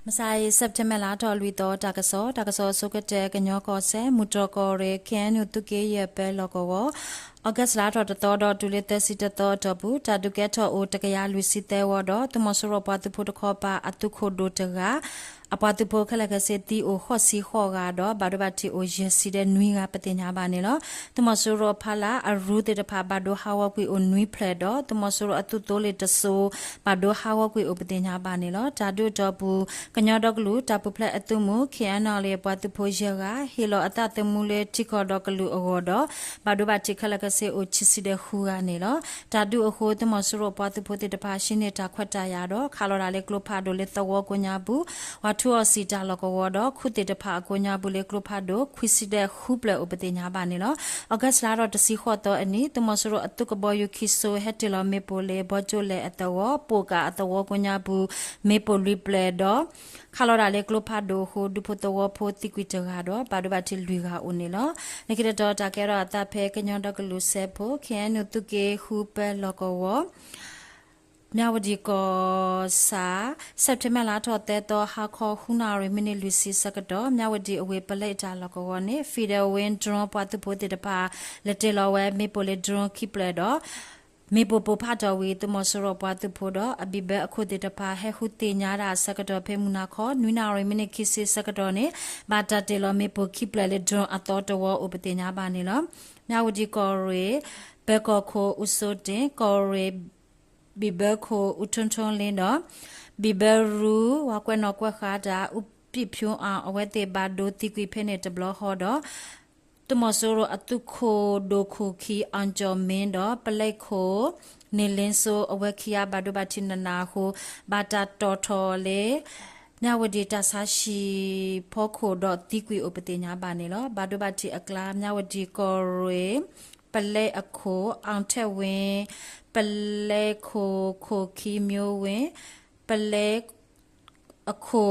မဆိုင်စက်တမလာတော်လူတော်တာကစောဆုကတဲ့ကညောကောဆဲမူတော်ကောရဲခဲနုတုကေရပဲလောကောဩဂတ်လာတော်တူလက်သက်စီတော်တဘူးတာတုကဲထောအိုတကရလူစီတဲဝတော်တမဆရပတုဖို့တခောပါအတုခိုဒိုတကအပတုဖို့ခလကစေတီအိုခော့စီခောကတော့ဘာဒဘတီအိုရစီတဲ့နွီကပတင်ညာပါနေလို့တမဆရဖလာအရူတဲ့တဖာဘာဒိုဟာဝကွီအိုနွီဖလက်တော့တမဆရအတုတိုးလေတဆိုဘာဒိုဟာဝကွီအိုပတင်ညာပါနေလို့တာတုတော်ဘူးကညောတော့ကလူတာပုဖလက်အတုမှုခေအနာလေပတုဖို့ရကဟီလိုအတတမှုလေတိခောတော့ကလူအောတော့ဘာဒိုဘတီခလကစေအိုချစ်စီတဲ့ခူကနေလို့တာတုအခိုးတမဆရပတုဖို့တဲ့တဖာရှင်းနေတာခွတ်တာရတော့ခါလော်လာလေကလုဖာဒိုလေသဝကိုညာဘူးဝါထူစီတာလကောတော့ခုတေတဖာကိုညာဘူးလေကလုဖာဒိုခွစီတဲ့ခုပလဥပတိညာပါနေလို့ဩဂတ်လာတော့တစီခော့တော့အနီတမဆရအတုကဘောယခိဆိုဟက်တလမေပိုလေဘောချိုလေအတဝပိုကအတဝကိုညာဘူးမေပိုလီပလေတော့ခါလော်လာလေကလုဖာဒိုဟိုဒုဖို့တဝဖို့တိကွီတကတော့ဘာဒိုဘတိလူကဦးနေလို့နေကြတော့တာကဲတော့အတဖဲကညောတော့ကလူဆေဖို့ခဲနုတုကေခုပဲလောကောမြဝဒီကောစာစက်တမလာထော်တဲ့တော့ဟာခေါ်ခုနာရီမိနစ်လူစီစကတော့မြဝဒီအဝေးပလက်တာလကောနေဖီဒယ်ဝင်းဒရွန်ပတ်ဖို့တဲ့တပါလက်တလောဝဲမေပိုလေဒရွန်ခိပလက်တော့မေပိုပိုဖတ်တော်ဝေတမဆရပတ်ဖို့တော့အဘိဘအခုတဲ့တပါဟဲခုတင်ညာတာစကတော့ဖေမူနာခေါ်နွိနာရီမိနစ်ခိစီစကတော့နေဘာတာတေလောမေပိုခိပလက်လေဒရွန်အတော်တော်ဥပတင်ညာပါနေလောမြဝဒီကောရီဘက်ကောခိုဥဆိုတင်ကောရီဘီဘခိုဥထွန်းထွန်းလင်းတော့ဘီဘရူဝါကွနော်ကွက်ခါတာဥပိဖြုံအောင်အဝဲတေဘာဒိုတိကွေဖဲနေတဘလဟောတော့တမဆိုရအတုခိုဒိုခိုခီအန်ဂျောမင်းတော့ပလိုက်ခိုနေလင်းဆိုအဝဲခီယာဘာဒိုဘာချင်နာခိုဘာတာတော်တော်လေမြဝဒီတဆာရှိဖောခိုတော့တိကွေဥပတိညာပါနေလို့ဘာဒိုဘာတီအကလာမြဝဒီကောရေပလဲအခုအောင်ထက်ဝင်ပလဲခိုခီမျိုးဝင်ပလဲအခု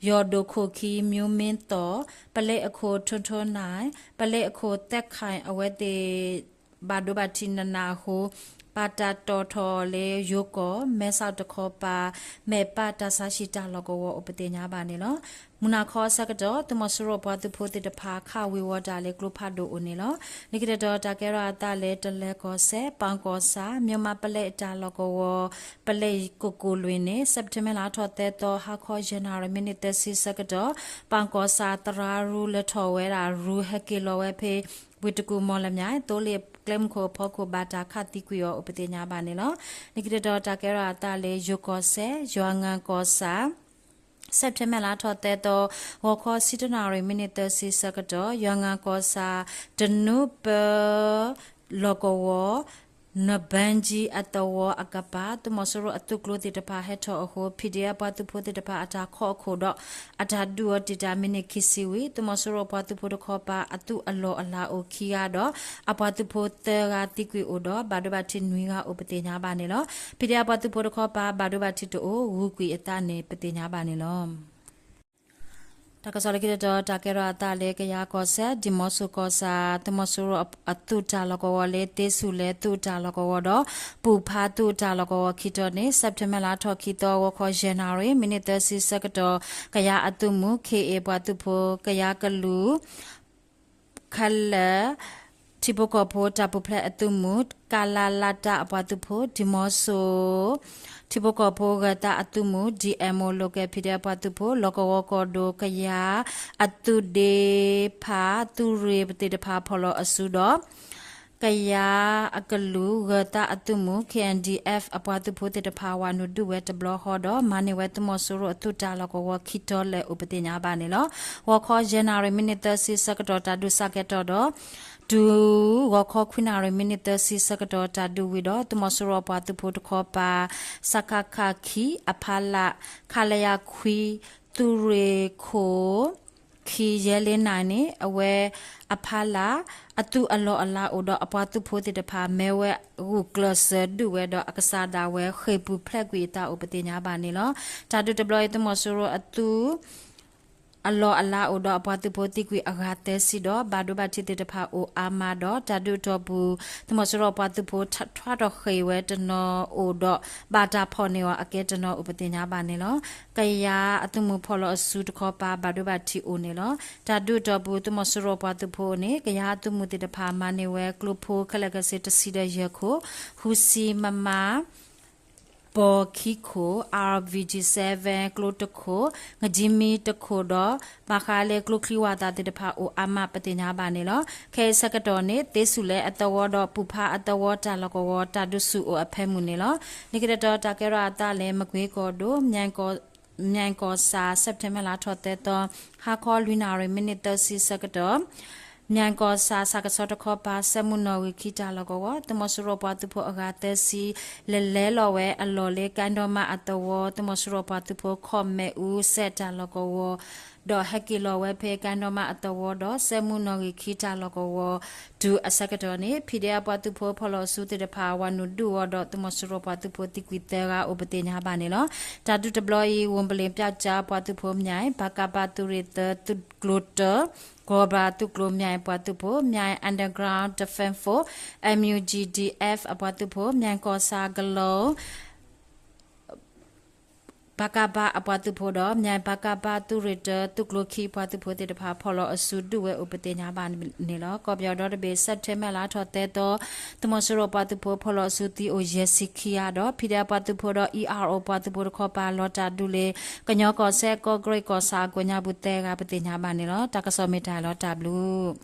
ယောဒိုခိုခီမျိုးမင်းတော်ပလဲအခုထွန်းထွန်းနိုင်ပလဲအခုတက်ခိုင်အဝဲတေဘာဒိုဘာတီနနာဟုပါတာတော်တော်လေယုကောမဲဆောက်တခောပါမဲပါတာဆာရှိတာလောကောဥပတိညာပါနေလို့မူနာခောစကတော့တမဆရဘွားသူဖို့တဖာခဝေဝတာလေကလုဖတ်ဒိုဦးနေလို့နိကတတော်တာကဲရတာလေတလဲကောဆဲပန်ကောစာမြန်မာပလက်တာလောကောပလက်ကိုလွင်နေစက်တဘာလာထော်တဲ့တော့ဟာခောဇန်နဝါရီမိနစ်သက်စီစကတော့ပန်ကောစာတရာရူလထော်ဝဲတာရူဟကီလောဝဲဖေဝိတကူမော်လမြိုင်တိုးလေကလမ်ခိုဖောခိုဘာတာခတိကွေရောဥပတိညာပါနေလို့နိကတတော်တာကဲရတာလေယုကောဆဲယွာငန်ကောစာစက်တမလာထော်တဲ့တော့ဝခေါ်စီတနာရီမိနစ်သက်စီစကတော့ယွာငန်ကောစာဒနုပလောကောနဘန်ဂျီအတဝအကပါတမဆရအတုကလိုတိတပါဟက်ထောအခုဖီဒီယာပတ်သူဖို့တိတပါအတာခော့ခိုတော့အတာဒူအတီတာမိနစ်ခီစီဝီတမဆရပတ်သူဖို့တခောပါအတုအလောအလာအိုခီယာတော့အပတ်သူဖို့တေဂာတိကွေအိုတော့ဘာဒဘတီနွေကဥပတိညာပါနေလို့ဖီဒီယာပတ်သူဖို့တခောပါဘာဒဘတီတိုဝူကွေအတာနေပတိညာပါနေလို့တကစောလကိတော့တကရတာလေကရကောဆက်ဒီမောဆုကောစာတမဆူရအတုတာလကောလေတေဆုလေတုတာလကောတော့ပူဖာတုတာလကောခိတော့နေစက်တဘာလာထော်ခိတော့ဝခေါ်ဇန်နဝါရီမိနစ်သက်စီစကတော့ကရအတုမှုခေအေဘွားတုဖို့ကရကလူခလတိဘကောဖို့တပုဖလက်အတုမှုကာလာလာတာအဘွားတုဖို့ဒီမောဆုတိဘကောဖိုဂတာအတုမှု DMO လောကဖိတဲ့ပတ်သူဖို့လောကဝကောဒိုကယာအတုဒေဖာသူရေပတိတဖာဖော်လို့အစုတော့ကယာအကလူဂတာအတုမှု KNDF အပွားသူဖို့တဲ့တဖာဝနုဒုဝဲတဘလဟောတော့မနိဝဲတမဆူရအတုတာလောကဝခိတော်လေဥပတိညာပါနေလို့ဝခေါ်ဇန်နဝါရီမိနစ်သက်စီစကတော့တာဒုစကတ်တော့ဒူဝခေါ်ခွနာရမိနစ်သက်စီစကတော့တာဒူဝီတော့တမဆူရပွားသူဖို့တခောပါစကခခီအဖလာခလယာခွီသူရေခိုခီရဲလင်းနိုင်နေအဝဲအဖလာအတုအလောအလာအိုတော့အပွားသူဖို့တဲ့တဖာမဲဝဲအခုကလစဒူဝဲတော့အကစားတာဝဲခေပူဖလက်ကွေတာဥပတိညာပါနေလို့တာဒူဒပလိုယတမဆူရအတု a law allow or about the potiqui agate sido, badubati de pa o amado, tadu tobu, the mosuro patupo, trado hiwet no odo, bata ponio, a getano upatina banilo, kaya atumu polo suit copa, badubati unilo, tadu tobu, the mosuro patupone, kaya tumuti de pa maniwe, glupo, calagasita sida yako, husi mama. Bo Kiko RVG7 Glotoko Ngajimi Tokodo Makale Glokliwata de Pa o Ama Patinya Banilo K Sakatone Tesule at the water Pupa at the water Loco Tadusu or Apemunilo Nikita Takera Tale Makwiko Do Nyanko Sa September La Toteto Hakol Winari Minute Si Sakato Nyanko sa sakasota ko pa semuno wikita logo the mosuro patupo agate si lelelowe alole kandoma atawo the mosuro patupo komme u seta logo do hekilowe pe kandoma atawo do semuno wikita logo do asakatoni pidea patupo polo suti de power no do do the mosuro patupo tikwitera obetenya banilo tadu deploy wombele pyacha patupo nyai bakabatu rite to glutter Cobra to Glomia Patupo, Mia Underground Defense for MUGDF Apatupo, Mianko Sagalo Bakaba Apatupo, Mia Bakaba to return to Gloki Patupo de Papolo, a Sudu Upetena Ban Nilo, Cobia Database, September Latoteto, the Mosuro Patupo, Polo Suti o Jessikiado, Pida Patupo, ERO Patupo, Copa, Lota Dule, Kanyoko Seko, Greco Sagua Butega, Petina Banilo, Takasomita Lota Blue.